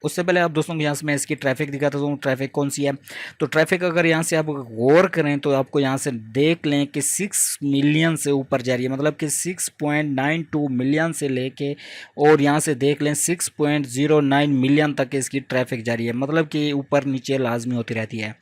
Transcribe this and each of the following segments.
उससे पहले आप दोस्तों को यहाँ से मैं इसकी ट्रैफिक दिखाता हूँ, ट्रैफिक कौन सी है। तो ट्रैफिक अगर यहाँ से आप गौर करें तो आपको यहाँ से देख लें कि 6 मिलियन से ऊपर जा रही है, मतलब कि 6.92 मिलियन से लेके और यहाँ से देख लें 6.09 मिलियन तक इसकी ट्रैफिक जा रही है, मतलब कि ऊपर नीचे लाजमी होती रहती है।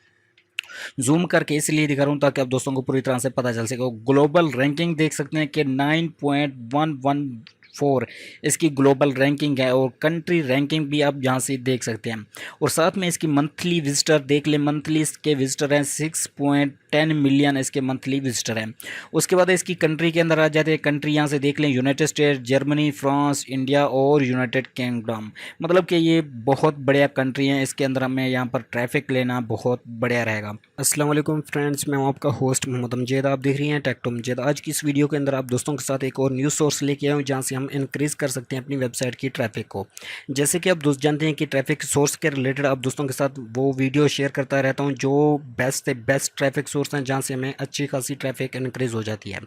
जूम करके इसलिए दिखा रहा हूँ ताकि आप दोस्तों को पूरी तरह से पता चल सके। ग्लोबल रैंकिंग देख सकते हैं कि 9.114 इसकी ग्लोबल रैंकिंग है, और कंट्री रैंकिंग भी आप यहाँ से देख सकते हैं। और साथ में इसकी मंथली विजिटर देख लें, मंथली इसके विजिटर हैं 6.10 मिलियन इसके मंथली विजिटर हैं। उसके बाद इसकी कंट्री के अंदर आ जाते हैं, कंट्री यहाँ से देख लें United state, Germany, France, India और यूनाइटेड किंगडम, मतलब कि ये बहुत बढ़िया कंट्री है। इसके अंदर हमें यहाँ पर ट्रैफिक लेना बहुत बढ़िया रहेगा। अस्सलाम वालेकुम फ्रेंड्स, मैं हूं आपका होस्ट मोहम्मद अमजद। आप देख रही हैं टेक टू अमजद। आज की इस वीडियो के अंदर आप दोस्तों के साथ एक और न्यूज़ सोर्स लेके आया हूं जहां से हम इंक्रीज़ कर सकते हैं अपनी वेबसाइट की ट्रैफिक को। जैसे कि आप दोस्त जानते हैं कि ट्रैफिक सोर्स के रिलेटेड आप दोस्तों के साथ वो वीडियो शेयर करता रहता हूँ जो बेस्ट से बेस्ट ट्रैफिक सोर्स हैं जहाँ से हमें अच्छी खासी ट्रैफिक इंक्रीज़ हो जाती है।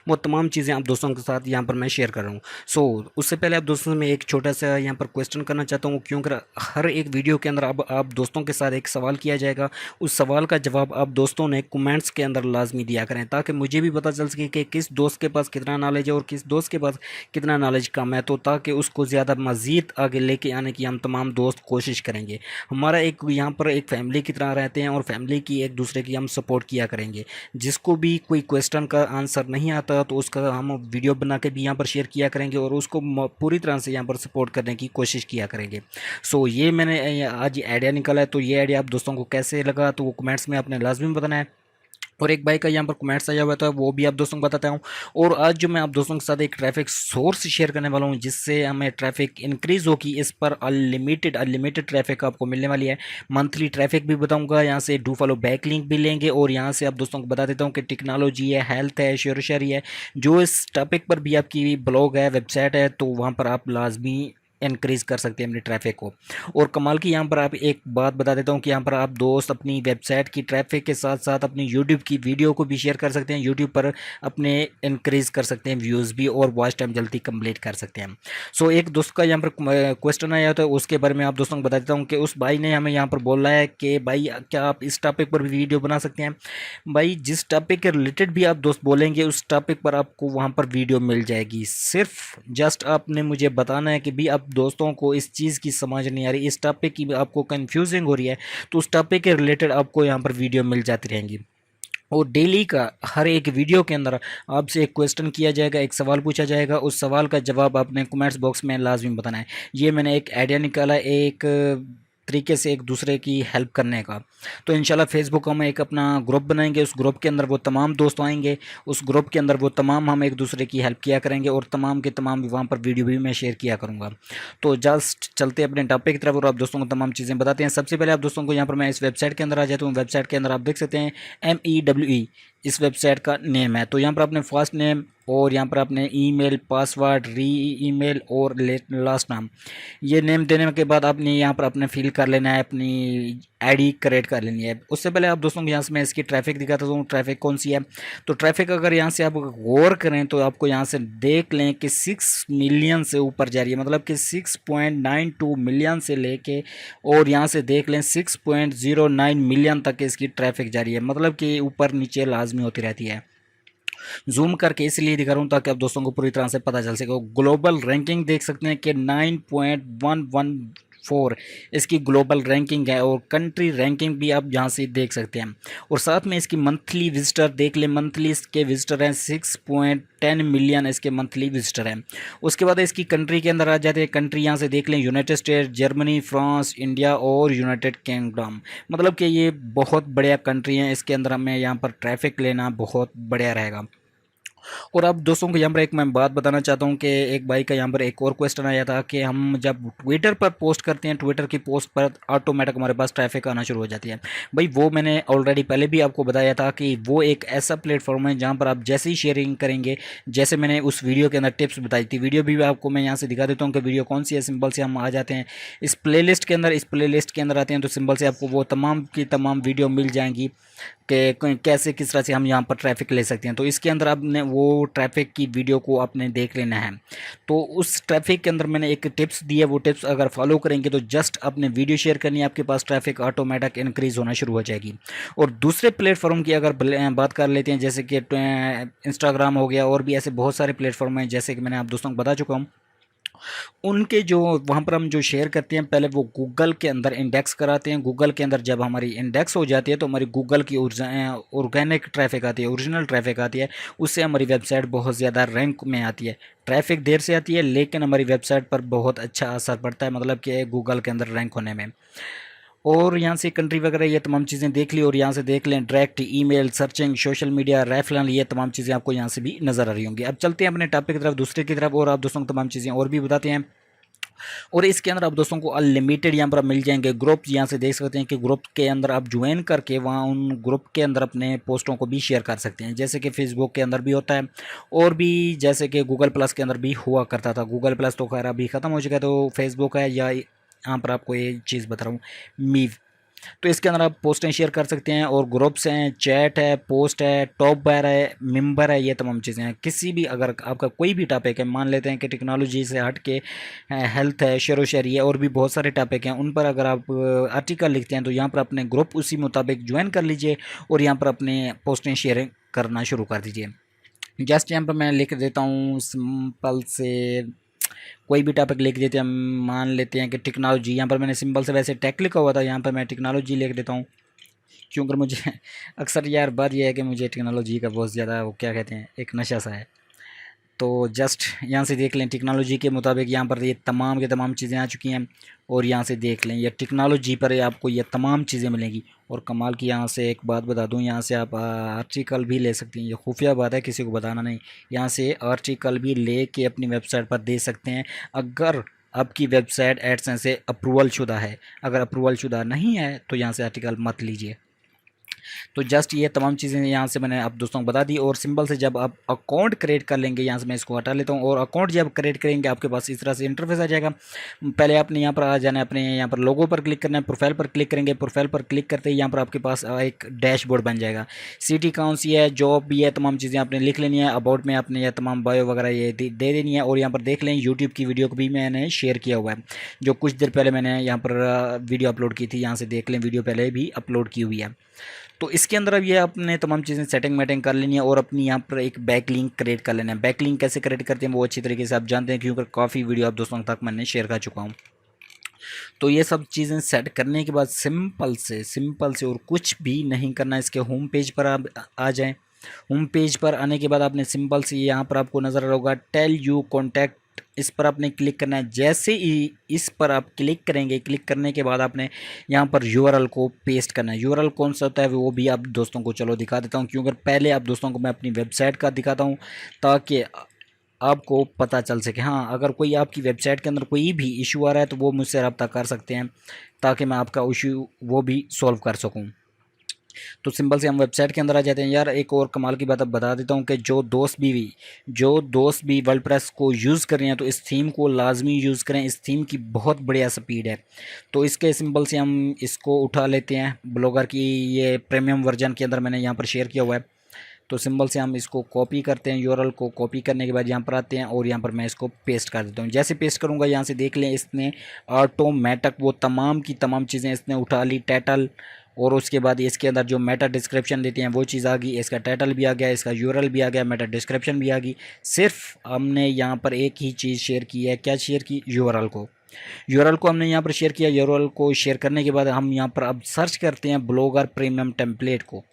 वो तमाम चीज़ें आप दोस्तों के साथ यहाँ पर मैं शेयर कर रहा हूँ। सो उससे पहले आप दोस्तों से मैं एक छोटा सा यहाँ पर क्वेश्चन करना चाहता हूँ, क्योंकि हर एक वीडियो के अंदर अब आप दोस्तों के साथ एक सवाल किया जाएगा। उस सवाल का जवाब आप दोस्तों ने कमेंट्स के अंदर लाजमी दिया करें ताकि मुझे भी पता चल सके कि किस दोस्त के पास कितना नॉलेज है और किस दोस्त के पास कितना नॉलेज कम है, तो ताकि उसको ज़्यादा मज़ीद आगे लेके आने की हम तमाम दोस्त कोशिश करेंगे। हमारा एक यहाँ पर एक फैमिली की तरह रहते हैं और फैमिली की एक दूसरे की हम सपोर्ट किया करेंगे। जिसको भी कोई क्वेश्चन का आंसर नहीं आता तो उसका हम वीडियो बना के भी यहाँ पर शेयर किया करेंगे और उसको पूरी तरह से यहाँ पर सपोर्ट करने की कोशिश किया करेंगे। सो ये मैंने आज आइडिया निकाला है, तो ये आइडिया आप दोस्तों को कैसे लगा तो वो कमेंट्स में आपने लाजमी बताना है। और एक भाई का यहाँ पर कमेंट्स आया हुआ था वो भी आप दोस्तों को बताता हूँ। और आज जो मैं आप दोस्तों के साथ एक ट्रैफिक सोर्स शेयर करने वाला हूँ जिससे हमें ट्रैफिक इंक्रीज़ होगी, इस पर अनलिमिटेड ट्रैफिक आपको मिलने वाली है। मंथली ट्रैफिक भी बताऊँगा, यहाँ से डू फॉलो बैक लिंक भी लेंगे, और यहाँ से आप दोस्तों को बता देता हूँ कि टेक्नोलॉजी है, हेल्थ है, शेयर शेयरी है, जो इस टॉपिक पर भी आपकी ब्लॉग है, वेबसाइट है, तो वहाँ पर आप लाजमी इंक्रीज़ कर सकते हैं अपनी ट्रैफिक को। और कमाल की यहाँ पर आप एक बात बता देता हूँ कि यहाँ पर आप दोस्त अपनी वेबसाइट की ट्रैफिक के साथ साथ अपनी यूट्यूब की वीडियो को भी शेयर कर सकते हैं। यूट्यूब पर अपने इंक्रीज़ कर सकते हैं व्यूज़ भी और वॉच टाइम जल्दी कंप्लीट कर सकते हैं। सो एक दोस्त का यहाँ पर क्वेश्चन आया था, उसके बारे में आप दोस्तों को बता देता हूँ कि उस भाई ने हमें यहाँ पर बोला है कि भाई क्या आप इस टॉपिक पर भी वीडियो बना सकते हैं। भाई जिस टॉपिक के रिलेटेड भी आप दोस्त बोलेंगे उस टॉपिक पर आपको वहाँ पर वीडियो मिल जाएगी। सिर्फ जस्ट आपने मुझे बताना है कि भी आप दोस्तों को इस चीज़ की समझ नहीं आ रही, इस टॉपिक की आपको कंफ्यूजिंग हो रही है, तो उस टॉपिक के रिलेटेड आपको यहाँ पर वीडियो मिल जाती रहेंगी। और डेली का हर एक वीडियो के अंदर आपसे एक क्वेश्चन किया जाएगा, एक सवाल पूछा जाएगा, उस सवाल का जवाब आपने कमेंट्स बॉक्स में लाजमी बताना है। ये मैंने एक आइडिया निकाला एक तरीके से एक दूसरे की हेल्प करने का। तो इंशाल्लाह फेसबुक हम एक अपना ग्रुप बनाएंगे, उस ग्रुप के अंदर वो तमाम दोस्त आएंगे, उस ग्रुप के अंदर वो तमाम हम एक दूसरे की हेल्प किया करेंगे और तमाम के तमाम वहाँ पर वीडियो भी मैं शेयर किया करूँगा। तो जस्ट चलते हैं अपने टॉपिक की तरफ और आप दोस्तों को तमाम चीज़ें बताते हैं। सबसे पहले आप दोस्तों को यहाँ पर मैं इस वेबसाइट के अंदर आ जाता हूँ। वेबसाइट के अंदर आप देख सकते हैं MEWE इस वेबसाइट का नेम है। तो यहाँ पर अपने फर्स्ट नेम और यहाँ पर अपने ईमेल, पासवर्ड, ईमेल और लास्ट नाम, ये नेम देने के बाद आपने यहाँ पर अपने फिल कर लेना है, अपनी आईडी क्रिएट कर लेनी है। उससे पहले आप दोस्तों को यहाँ से मैं इसकी ट्रैफिक दिखाता हूँ, ट्रैफिक कौन सी है। तो ट्रैफिक अगर यहाँ से आप गौर करें तो आपको यहाँ से देख लें कि 6 मिलियन से ऊपर जा रही है, मतलब कि 6.92 मिलियन से लेके और यहाँ से देख लें 6.09 मिलियन तक इसकी ट्रैफिक जा रही है, मतलब कि ऊपर नीचे लाजमी होती रहती है। जूम करके इसलिए दिखा रहा हूँ ताकि आप दोस्तों को पूरी तरह से पता चल सके। ग्लोबल रैंकिंग देख सकते हैं कि 9.114 इसकी ग्लोबल रैंकिंग है, और कंट्री रैंकिंग भी आप यहाँ से देख सकते हैं। और साथ में इसकी मंथली विजिटर देख लें, मंथली इसके विजिटर हैं 6.10 मिलियन इसके मंथली विजिटर हैं। उसके बाद इसकी कंट्री के अंदर आ जाते हैं, कंट्री यहाँ से देख लें United state, Germany, France, India और यूनाइटेड किंगडम, मतलब कि ये बहुत बढ़िया कंट्री हैं। इसके अंदर हमें यहाँ पर ट्रैफिक लेना बहुत बढ़िया रहेगा। और अब दोस्तों को यहाँ पर एक मैं बात बताना चाहता हूँ कि एक भाई का यहाँ पर एक और क्वेश्चन आया था कि हम जब ट्विटर पर पोस्ट करते हैं, ट्विटर की पोस्ट पर ऑटोमेटिक हमारे पास ट्रैफिक आना शुरू हो जाती है। भाई वो मैंने ऑलरेडी पहले भी आपको बताया था कि वो एक ऐसा प्लेटफॉर्म है जहाँ पर आप जैसे ही शेयरिंग करेंगे, जैसे मैंने उस वीडियो के अंदर टिप्स बताई थी, वीडियो भी आपको मैं यहाँ से दिखा देता हूँ कि वीडियो कौन सी है। सिंपल से हम आ जाते हैं इस प्लेलिस्ट के अंदर, इस प्लेलिस्ट के अंदर आते हैं तो सिंपल से आपको वो तमाम की तमाम वीडियो मिल जाएंगी। कि कैसे किस तरह से हम यहाँ पर ट्रैफिक ले सकते हैं। तो इसके अंदर आपने वो ट्रैफिक की वीडियो को आपने देख लेना है। तो उस ट्रैफिक के अंदर मैंने एक टिप्स दी है, वो टिप्स अगर फॉलो करेंगे तो जस्ट अपने वीडियो शेयर करनी है, आपके पास ट्रैफिक ऑटोमेटिक इंक्रीज होना शुरू हो जाएगी। और दूसरे प्लेटफॉर्म की अगर बात कर लेते हैं, जैसे कि इंस्टाग्राम हो गया, और भी ऐसे बहुत सारे प्लेटफॉर्म हैं जैसे कि मैंने आप दोस्तों को बता चुका हूँ। उनके जो वहाँ पर हम जो शेयर करते हैं, पहले वो गूगल के अंदर इंडेक्स कराते हैं। गूगल के अंदर जब हमारी इंडेक्स हो जाती है तो हमारी गूगल की ऑर्गेनिक ट्रैफिक आती है, ओरिजिनल ट्रैफिक आती है, उससे हमारी वेबसाइट बहुत ज़्यादा रैंक में आती है। ट्रैफिक देर से आती है लेकिन हमारी वेबसाइट पर बहुत अच्छा असर पड़ता है, मतलब कि गूगल के अंदर रैंक होने में। और यहाँ से कंट्री वगैरह ये तमाम चीज़ें देख ली, और यहाँ से देख लें direct email, searching, social media, referral, ये तमाम चीज़ें आपको यहाँ से भी नज़र आ रही होंगी। अब चलते हैं अपने टॉपिक की तरफ, दूसरे की तरफ, और आप दोस्तों को तमाम चीज़ें और भी बताते हैं। और इसके अंदर आप दोस्तों को अनलिमिटेड यहाँ पर मिल जाएंगे ग्रुप। यहाँ से देख सकते हैं कि ग्रुप के अंदर आप ज्वाइन करके वहाँ उन ग्रुप के अंदर अपने पोस्टों को भी शेयर कर सकते हैं, जैसे कि फेसबुक के अंदर भी होता है, और भी जैसे कि गूगल प्लस के अंदर भी हुआ करता था। गूगल प्लस तो खैर अभी ख़त्म हो चुका है, तो फेसबुक है, या यहाँ पर आपको ये चीज़ बता रहा हूँ, मीव। तो इसके अंदर आप पोस्टें शेयर कर सकते हैं, और ग्रुप्स हैं, चैट है, पोस्ट है, टॉप बार है, मेंबर है, ये तमाम चीज़ें हैं। किसी भी अगर आपका कोई भी टॉपिक है, मान लेते हैं कि टेक्नोलॉजी से हट के हेल्थ है, शेरो शेयरी है, और भी बहुत सारे टॉपिक हैं, उन पर अगर आप आर्टिकल लिखते हैं तो यहाँ पर अपने ग्रुप उसी मुताबिक ज्वाइन कर लीजिए, और यहाँ पर अपने पोस्टें शेयर करना शुरू कर दीजिए। जस्ट यहाँ पर मैं लिख देता हूँ सिंपल से, कोई भी टॉपिक लिख देते हैं, मान लेते हैं कि टेक्नोलॉजी। यहाँ पर मैंने सिंपल से वैसे टेक लिखा हुआ था, यहाँ पर मैं टेक्नोलॉजी लिख देता हूँ, क्योंकि मुझे अक्सर यार बात यह है कि मुझे टेक्नोलॉजी का बहुत ज़्यादा, वो क्या कहते हैं, एक नशा सा है। तो जस्ट यहाँ से देख लें टेक्नोलॉजी के मुताबिक यहाँ पर ये तमाम के तमाम चीज़ें आ चुकी हैं, और यहाँ से देख लें ये टेक्नोलॉजी पर आपको ये तमाम चीज़ें मिलेंगी। और कमाल की यहाँ से एक बात बता दूँ, यहाँ से आप आर्टिकल भी ले सकते हैं, ये खुफिया बात है, किसी को बताना नहीं। यहाँ से आर्टिकल भी ले के अपनी वेबसाइट पर दे सकते हैं, अगर आपकी वेबसाइट एडसेंस से अप्रूवल शुदा है। अगर अप्रूवल शुदा नहीं है तो यहाँ से आर्टिकल मत लीजिए। तो जस्ट ये तमाम चीज़ें यहाँ से मैंने आप दोस्तों को बता दी। और सिंपल से जब आप अकाउंट क्रिएट कर लेंगे, यहाँ से मैं इसको हटा लेता हूँ, और अकाउंट जब क्रिएट करेंगे आपके पास इस तरह से इंटरफेस आ जाएगा। पहले आपने यहाँ पर आ जाना है, अपने यहाँ पर लोगो पर क्लिक करना है, प्रोफाइल पर क्लिक करेंगे, प्रोफाइल पर क्लिक करते ही यहाँ पर आपके पास एक डैशबोर्ड बन जाएगा। सिटी कौन सी है, जॉब भी है, तमाम चीज़ें आपने लिख लेनी है, अबाउट में आपने यह तमाम बायो वगैरह ये दे देनी है। और यहाँ पर देख लें यूट्यूब की वीडियो को भी मैंने शेयर किया हुआ है, जो कुछ देर पहले मैंने यहाँ पर वीडियो अपलोड की थी। यहाँ से देख लें वीडियो पहले भी अपलोड की हुई है। तो इसके अंदर अब ये अपने तमाम चीज़ें सेटिंग मेटिंग कर लेनी है, और अपनी यहाँ पर एक बैक लिंक क्रिएट कर लेना है। बैक लिंक कैसे क्रिएट करते हैं वो अच्छी तरीके से आप जानते हैं, क्योंकि काफ़ी वीडियो आप दोस्तों तक मैंने शेयर कर चुका हूँ। तो ये सब चीज़ें सेट करने के बाद सिंपल से और कुछ भी नहीं करना, इसके होम पेज पर आप आ जाएँ। होम पेज पर आने के बाद आपने सिंपल से यहाँ पर आपको नज़र आ रहा होगा टेल यू कॉन्टैक्ट, इस पर आपने क्लिक करना है। जैसे ही इस पर आप क्लिक करेंगे, क्लिक करने के बाद आपने यहाँ पर यूआरएल को पेस्ट करना है। यूआरएल कौन सा होता है वो भी आप दोस्तों को चलो दिखा देता हूँ, क्योंकि पहले आप दोस्तों को मैं अपनी वेबसाइट का दिखाता हूँ, ताकि आपको पता चल सके। हाँ, अगर कोई आपकी वेबसाइट के अंदर कोई भी इशू आ रहा है तो वो मुझसे रब्ता कर सकते हैं, ताकि मैं आपका इशू वो भी सॉल्व कर सकूँ। तो सिंपल से हम वेबसाइट के अंदर आ जाते हैं। यार एक और कमाल की बात अब बता देता हूँ कि जो दोस्त भी वर्डप्रेस को यूज़ कर रहे हैं तो इस थीम को लाजमी यूज़ करें, इस थीम की बहुत बढ़िया स्पीड है। तो इसके सिंपल से हम इसको उठा लेते हैं, ब्लॉगर की ये प्रीमियम वर्जन के अंदर मैंने यहाँ पर शेयर किया हुआ है। तो सिंपल से हम इसको कॉपी करते हैं, यूआरएल को कॉपी करने के बाद यहाँ पर आते हैं, और यहाँ पर मैं इसको पेस्ट कर देता हूँ। जैसे पेस्ट करूँगा यहाँ से देख लें इसने ऑटोमेटिक वो तमाम की तमाम चीज़ें इसने उठा ली, टाइटल, और उसके बाद इसके अंदर जो मेटा डिस्क्रिप्शन देते हैं वो चीज़ आ गई, इसका टाइटल भी आ गया, इसका यूआरएल भी आ गया, मेटा डिस्क्रिप्शन भी आ गई। सिर्फ हमने यहाँ पर एक ही चीज़ शेयर की है, क्या शेयर की, यूआरएल को हमने यहाँ पर शेयर किया। यूआरएल को शेयर करने के बाद हम यहाँ पर अब सर्च करते हैं ब्लॉगर प्रीमियम टेम्पलेट को,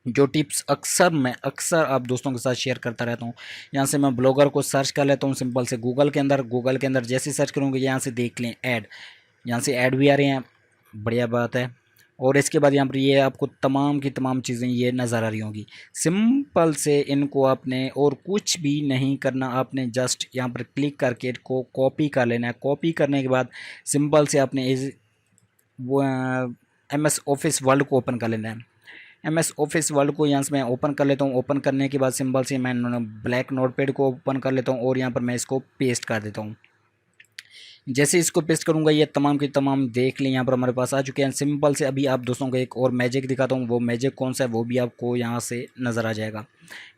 जो टिप्स अक्सर आप दोस्तों के साथ शेयर करता रहता हूँ। यहाँ से मैं ब्लॉगर को सर्च कर लेता हूँ सिंपल से गूगल के अंदर जैसे सर्च करूँगा यहाँ से देख लें ऐड, यहाँ से ऐड भी आ रहे हैं, बढ़िया बात है। और इसके बाद यहाँ पर ये आपको तमाम की तमाम चीज़ें ये नज़र आ रही होंगी। सिंपल से इनको आपने और कुछ भी नहीं करना, आपने जस्ट यहाँ पर क्लिक करके इनको कॉपी कर लेना है। कॉपी करने के बाद सिंपल से आपने इस वो MS ऑफिस वर्ल्ड को ओपन कर लेना है। MS ऑफिस वर्ल्ड को यहाँ से मैं ओपन कर लेता हूँ। ओपन करने के बाद सिंपल से मैं ब्लैक नोटपैड को ओपन कर लेता हूँ, और यहाँ पर मैं इसको पेस्ट कर देता हूँ। जैसे इसको पेस्ट करूंगा ये तमाम के तमाम देख लें यहाँ पर हमारे पास आ चुके हैं। सिंपल से अभी आप दोस्तों को एक और मैजिक दिखाता हूँ, वो मैजिक कौन सा है वो भी आपको यहाँ से नज़र आ जाएगा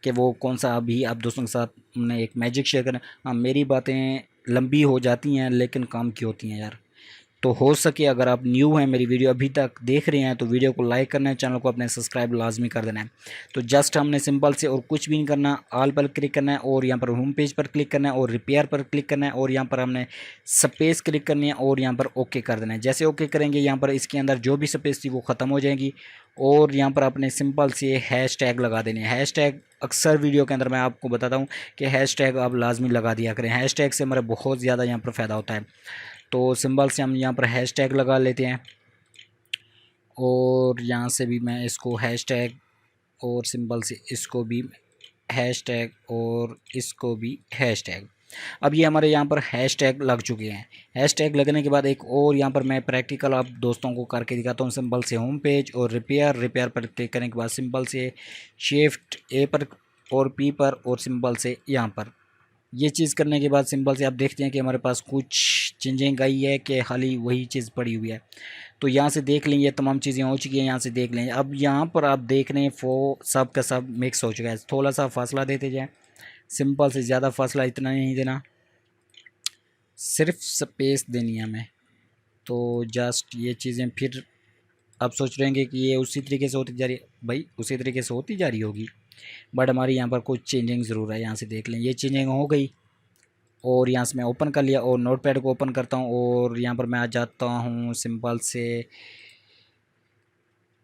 कि वो कौन सा। अभी आप दोस्तों के साथ हमने एक मैजिक शेयर करें। हाँ, मेरी बातें लंबी हो जाती हैं लेकिन काम की होती हैं यार। तो हो सके अगर आप न्यू हैं, मेरी वीडियो अभी तक देख रहे हैं, तो वीडियो को लाइक करना है, चैनल को अपने सब्सक्राइब लाजमी कर देना है। तो जस्ट हमने सिंपल से और कुछ भी नहीं करना, ऑल पर क्लिक करना है और यहाँ पर होम पेज पर क्लिक करना है और रिपेयर पर क्लिक करना है और यहाँ पर हमने स्पेस क्लिक करनी है और यहाँ पर ओके कर देना है। जैसे ओके करेंगे यहाँ पर इसके अंदर जो भी स्पेस थी वो ख़त्म हो जाएगी और यहाँ पर आपने सिंपल से हैश टैग लगा देने हैं। हैश टैग अक्सर वीडियो के अंदर मैं आपको बताता हूँ कि हैश टैग आप लाजमी लगा दिया करें। हैश टैग से हमारा बहुत ज़्यादा यहाँ पर फ़ायदा होता है। तो सिंबल से हम यहाँ पर हैश टैग लगा लेते हैं और यहाँ से भी मैं इसको हैश टैग और सिंबल से इसको भी हैश टैग और इसको भी हैश टैग। अब ये हमारे यहाँ पर हैश टैग लग चुके हैं। हैश टैग लगने के बाद एक और यहाँ पर मैं प्रैक्टिकल आप दोस्तों को करके दिखाता हूँ। सिंपल से होम पेज और रिपेयर पर क्लिक करने के बाद सिंपल से शिफ्ट ए पर और पी पर और सिंपल से यहाँ पर ये चीज़ करने के बाद सिंपल से आप देखते हैं कि हमारे पास कुछ चेंजिंग आई है कि खाली वही चीज़ पड़ी हुई है। तो यहाँ से देख लें ये तमाम चीज़ें हो चुकी हैं। यहाँ से देख लें अब यहाँ पर आप देख रहे हैं सब का सब मिक्स हो चुका है। थोड़ा सा फासला देते जाएँ, सिंपल से ज़्यादा फासला इतना नहीं देना, सिर्फ स्पेस देनी है हमें। तो जस्ट ये चीज़ें फिर आप सोच रहे हैं कि ये उसी तरीके से होती जा रही है, भाई उसी तरीके से होती जा रही होगी, बट हमारी यहाँ पर कुछ चेंजिंग ज़रूर है। यहाँ से देख लें ये चेंजिंग हो गई और यहाँ से मैं ओपन कर लिया और नोटपैड को ओपन करता हूँ और यहाँ पर मैं आ जाता हूँ सिंपल से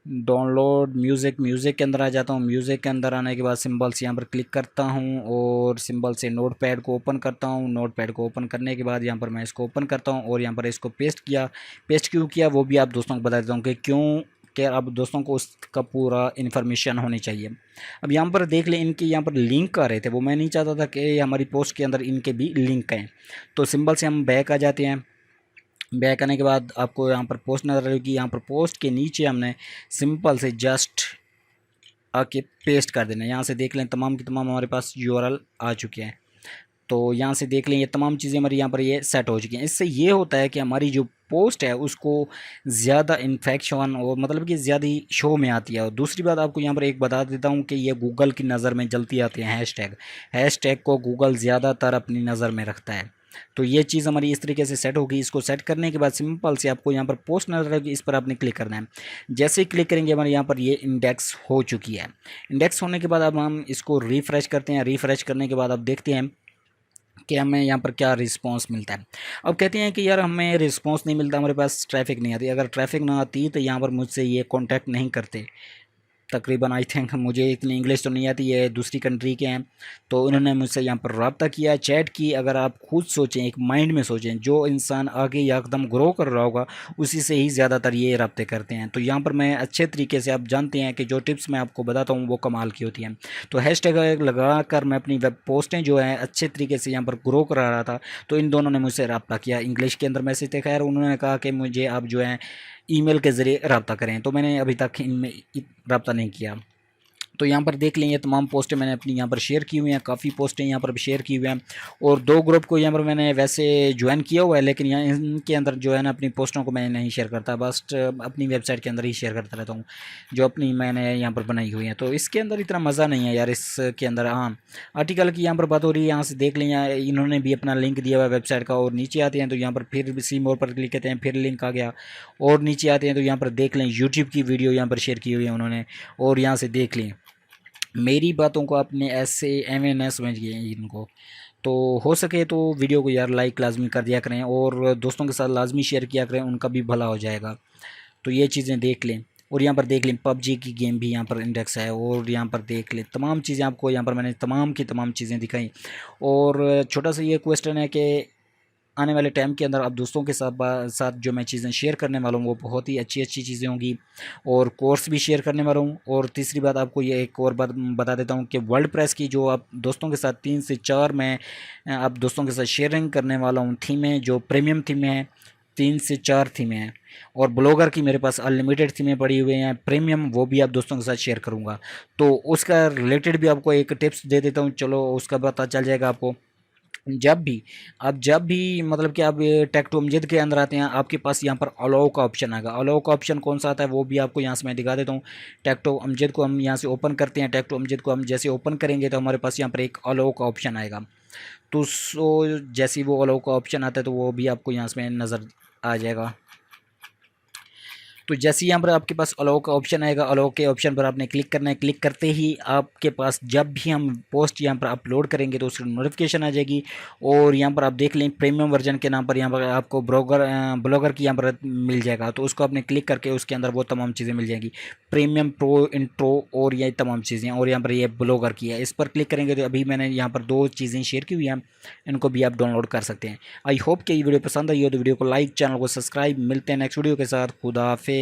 डाउनलोड म्यूज़िक के अंदर आ जाता हूँ। म्यूज़िक के अंदर आने के बाद सिंबल से यहाँ पर क्लिक करता हूँ और सिंबल से नोटपैड को ओपन करता हूँ। नोटपैड को ओपन करने के बाद यहाँ पर मैं इसको ओपन करता हूँ और यहाँ पर इसको पेस्ट किया। पेस्ट क्यों किया वो भी आप दोस्तों को बता देता हूँ कि क्यों, कि अब दोस्तों को उसका पूरा इन्फॉर्मेशन होनी चाहिए। अब यहाँ पर देख लें इनके यहाँ पर लिंक आ रहे थे, वो मैं नहीं चाहता था कि हमारी पोस्ट के अंदर इनके भी लिंक आएँ। तो सिंबल से हम बैक आ जाते हैं। बैक आने के बाद आपको यहाँ पर पोस्ट नज़र आएगी। यहाँ पर पोस्ट के नीचे हमने सिंपल से जस्ट आके पेस्ट कर देना है। यहाँ से देख लें तमाम की तमाम हमारे पास यूआरएल आ चुके हैं। तो यहाँ से देख लें ये तमाम चीज़ें हमारी यहाँ पर ये सेट हो चुकी हैं। इससे ये होता है कि हमारी जो पोस्ट है उसको ज़्यादा इन्फेक्शन और मतलब कि ज़्यादा शो में आती है। और दूसरी बात आपको यहाँ पर एक बता देता हूँ कि ये गूगल की नज़र में जल्दी आते हैं। हैश टैग को गूगल ज़्यादातर अपनी नज़र में रखता है। तो ये चीज़ हमारी इस तरीके से सेट होगी। इसको सेट करने के बाद सिंपल से आपको यहाँ पर पोस्ट नज़र आएगी, इस पर आपने क्लिक करना है। जैसे ही क्लिक करेंगे हमारे यहाँ पर ये इंडेक्स हो चुकी है। इंडेक्स होने के बाद अब हम इसको रिफ़्रेश करते हैं। रिफ़्रेश करने के बाद अब देखते हैं कि हमें यहाँ पर क्या रिस्पांस मिलता है। अब कहते हैं कि यार हमें रिस्पांस नहीं मिलता, हमारे पास ट्रैफिक नहीं आती। अगर ट्रैफिक ना आती तो यहाँ पर मुझसे ये कांटेक्ट नहीं करते। तकरीबन आई थिंक, मुझे इतनी इंग्लिश तो नहीं आती है, दूसरी कंट्री के हैं, तो उन्होंने मुझसे यहाँ पर रब्ता किया, चैट की। अगर आप खुद सोचें, एक माइंड में सोचें, जो इंसान आगे एकदम ग्रो कर रहा होगा उसी से ही ज़्यादातर ये रब्ते करते हैं। तो यहाँ पर मैं अच्छे तरीके से, आप जानते हैं कि जो टिप्स मैं आपको बताता हूँ वो कमाल की होती हैं। तो हैशटैग लगा कर मैं अपनी वेब पोस्टें जो हैं अच्छे तरीके से यहाँ पर ग्रो करा रहा था। तो इन दोनों ने मुझसे रब्ता किया, इंग्लिश के अंदर मैसेज थे। खैर उन्होंने कहा कि मुझे आप जो है ईमेल के ज़रिए रब्ता करें, तो मैंने अभी तक इनमें रब्ता नहीं किया। तो यहाँ पर देख लें ये तमाम पोस्टें मैंने अपनी यहाँ पर शेयर की हुई हैं। काफ़ी पोस्टें यहाँ पर शेयर की हुई हैं और 2 ग्रुप को यहाँ पर मैंने वैसे ज्वाइन किया हुआ है, लेकिन यहाँ इनके अंदर जो है ना अपनी पोस्टों को मैं नहीं शेयर करता, बस अपनी वेबसाइट के अंदर ही शेयर करता रहता हूँ जो अपनी मैंने यहाँ पर बनाई हुई हैं। तो इसके अंदर इतना मज़ा नहीं है यार इसके अंदर। हाँ, आर्टिकल की यहाँ पर बात हो रही है। यहाँ से देख लें, यहाँ इन्होंने भी अपना लिंक दिया हुआ है वेबसाइट का। और नीचे आते हैं तो यहाँ पर फिर सी मोर पर क्लिक करते हैं, फिर लिंक आ गया। और नीचे आते हैं तो यहाँ पर देख लें यूट्यूब की वीडियो यहाँ पर शेयर की हुई है उन्होंने। और यहाँ से देख लें मेरी बातों को आपने ऐसे एवं न समझ गए इनको। तो हो सके तो वीडियो को यार लाइक लाजमी कर दिया करें और दोस्तों के साथ लाजमी शेयर किया करें, उनका भी भला हो जाएगा। तो ये चीज़ें देख लें। और यहाँ पर देख लें पबजी की गेम भी यहाँ पर इंडेक्स है। और यहाँ पर देख लें तमाम चीज़ें, आपको यहाँ पर मैंने तमाम की तमाम चीज़ें दिखाई। और छोटा सा ये क्वेश्चन है कि आने वाले टाइम के अंदर आप दोस्तों के साथ जो मैं चीज़ें शेयर करने वाला हूँ वो बहुत ही अच्छी अच्छी चीज़ें होंगी और कोर्स भी शेयर करने वाला हूँ। और तीसरी बात आपको ये एक और बात बता देता हूँ कि वर्ल्ड प्रेस की जो आप दोस्तों के साथ 3 से 4 मैं आप दोस्तों के साथ शेयरिंग करने वाला हूँ थीमें, जो प्रीमियम थीमें हैं, 3 से 4 थीमें हैं। और ब्लॉगर की मेरे पास अनलिमिटेड थीमें पड़ी हुई हैं प्रीमियम, वो भी आप दोस्तों के साथ शेयर करूँगा। तो उसका रिलेटेड भी आपको एक टिप्स दे देता हूँ, चलो उसका पता चल जाएगा आपको। जब भी मतलब कि आप टेक टू अमजद के अंदर आते हैं, आपके पास यहाँ पर अलाउ का ऑप्शन आएगा। अलाउ का ऑप्शन कौन सा आता है वो भी आपको यहाँ से मैं दिखा देता हूँ। टेक टू अमजद को हम यहाँ से ओपन करते हैं। टेक टू अमजद को हम जैसे ओपन करेंगे तो हमारे पास यहाँ पर एक अलाउ का ऑप्शन आएगा। तो जैसे ही वो अलाउ का ऑप्शन आता है तो वो भी आपको यहाँ से नज़र आ जाएगा। तो जैसे ही यहाँ पर आपके पास अलाउ का ऑप्शन आएगा, अलाउ के ऑप्शन पर आपने क्लिक करना है। क्लिक करते ही आपके पास जब भी हम पोस्ट यहाँ पर अपलोड करेंगे तो उसकी नोटिफिकेशन आ जाएगी। और यहाँ पर आप देख लें प्रीमियम वर्जन के नाम पर यहाँ पर आपको ब्लॉगर की यहाँ पर मिल जाएगा। तो उसको आपने क्लिक करके उसके अंदर वो तमाम चीज़ें मिल जाएंगी, प्रीमियम, प्रो, इंट्रो और ये तमाम चीज़ें। और यहाँ पर ये ब्लॉगर की है, इस पर क्लिक करेंगे तो अभी मैंने यहाँ पर 2 चीज़ें शेयर की हुई हैं, इनको भी आप डाउनलोड कर सकते हैं। आई होप कि ये वीडियो पसंद आई हो तो वीडियो को लाइक, चैनल को सब्सक्राइब। मिलते हैं नेक्स्ट वीडियो के साथ। खुदा हाफिज़।